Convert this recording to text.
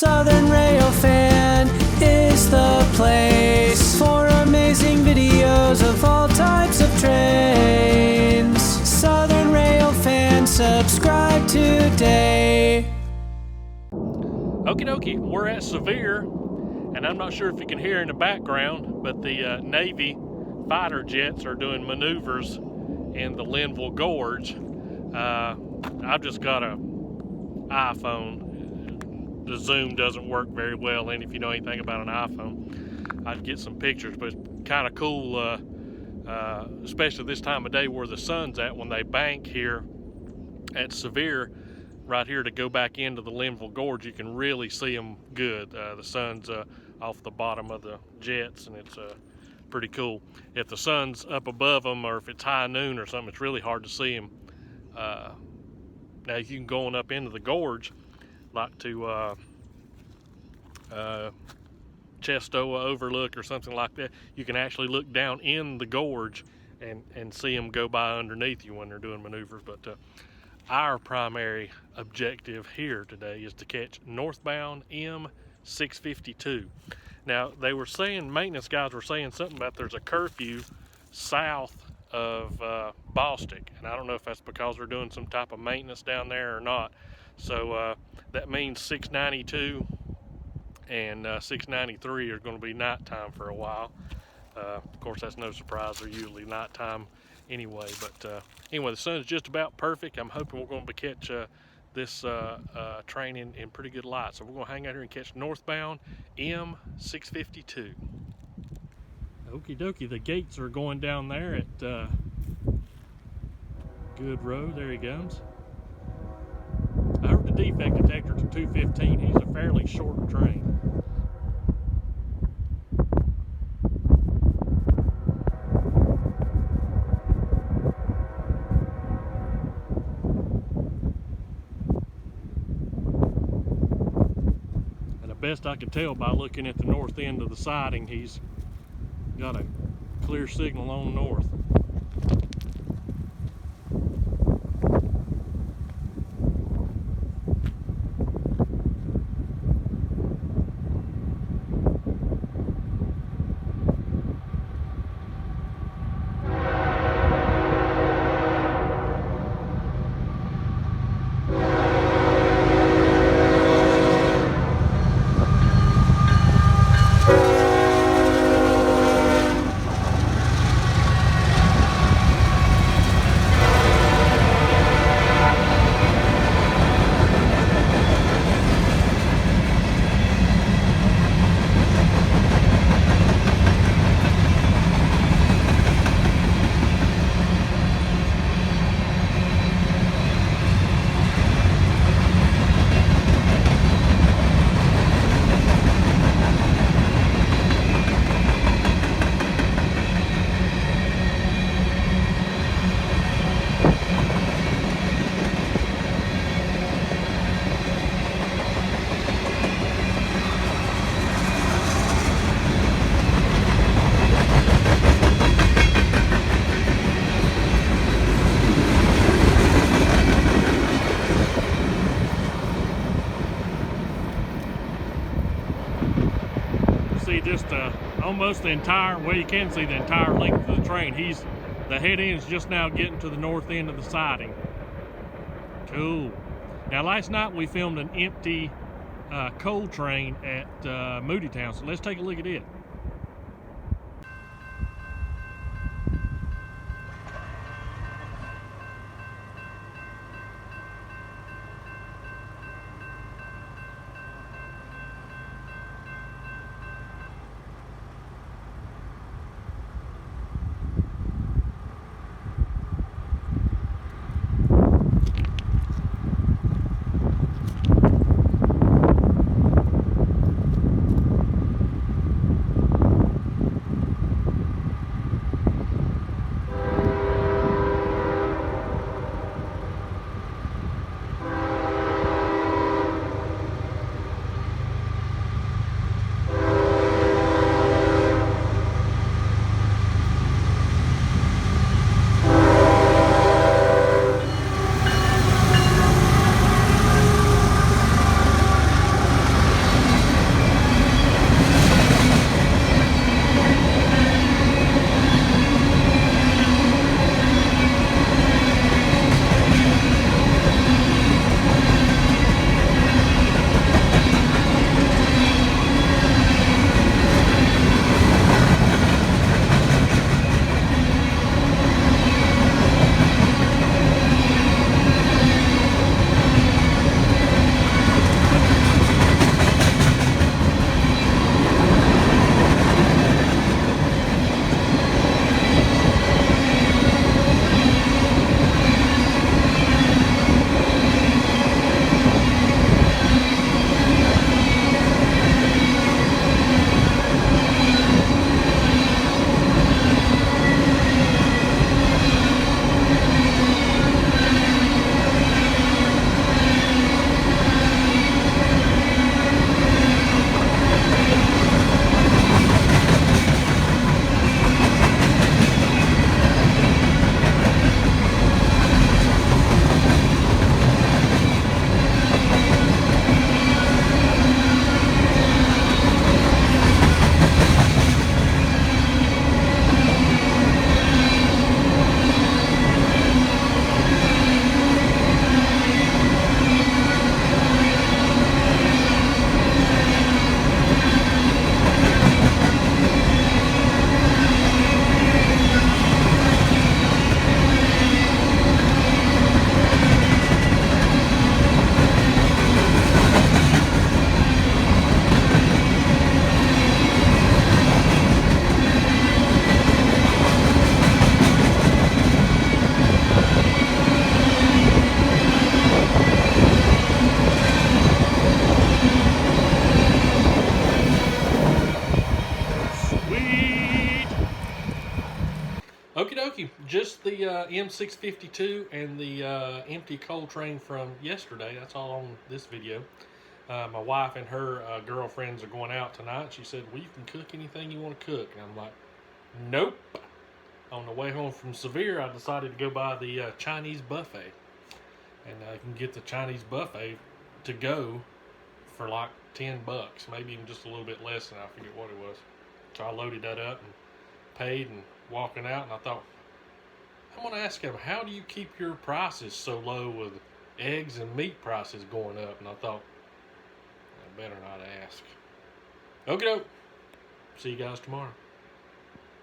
Southern Railfan is the place for amazing videos of all types of trains. Southern Railfan, subscribe today. Okie dokie, we're at Sevier, and I'm not sure if you can hear in the background, but the Navy fighter jets are doing maneuvers in the Linville Gorge. I've just got a iPhone. The zoom doesn't work very well, and if you know anything about an iPhone, I'd get some pictures, but it's kind of cool, especially this time of day where the sun's at when they bank here at Sevier. Right here to go back into the Linville Gorge, you can really see them good. The sun's off the bottom of the jets, and it's pretty cool. If the sun's up above them, or if it's high noon or something, it's really hard to see them. Now you can go on up into the gorge, like to Chestoa Overlook or something like that. You can actually look down in the gorge and see them go by underneath you when they're doing maneuvers. But our primary objective here today is to catch northbound M652. Now, they were saying, maintenance guys were saying something about there's a curfew south of Bostic, and I don't know if that's because they're doing some type of maintenance down there or not. So that means 692 and 693 are going to be nighttime for a while. Of course, that's no surprise. They're usually nighttime anyway. But anyway, the sun's just about perfect. I'm hoping we're going to catch this train in pretty good light. So we're going to hang out here and catch northbound M652. Okie dokie, the gates are going down there at Good Road. There he comes. I heard the defect detector to 215. He's a fairly short train. Best I could tell by looking at the north end of the siding, he's got a clear signal on north. Just almost the entire, well, you can see the entire length of the train. The head end's just now getting to the north end of the siding. Cool. Now last night we filmed an empty coal train at Moodytown, so let's take a look at it. you. Just the M652 and the empty coal train from yesterday. That's all on this video. My wife and her girlfriends are going out tonight. She said, well, you can cook anything you want to cook. And I'm like, nope. On the way home from Sevier, I decided to go by the Chinese buffet. And I can get the Chinese buffet to go for like $10, maybe even just a little bit less than I forget what it was. So I loaded that up and paid and walking out, and I thought, I'm going to ask him, how do you keep your prices so low with eggs and meat prices going up? And I thought, I better not ask. Okay, doke. See you guys tomorrow.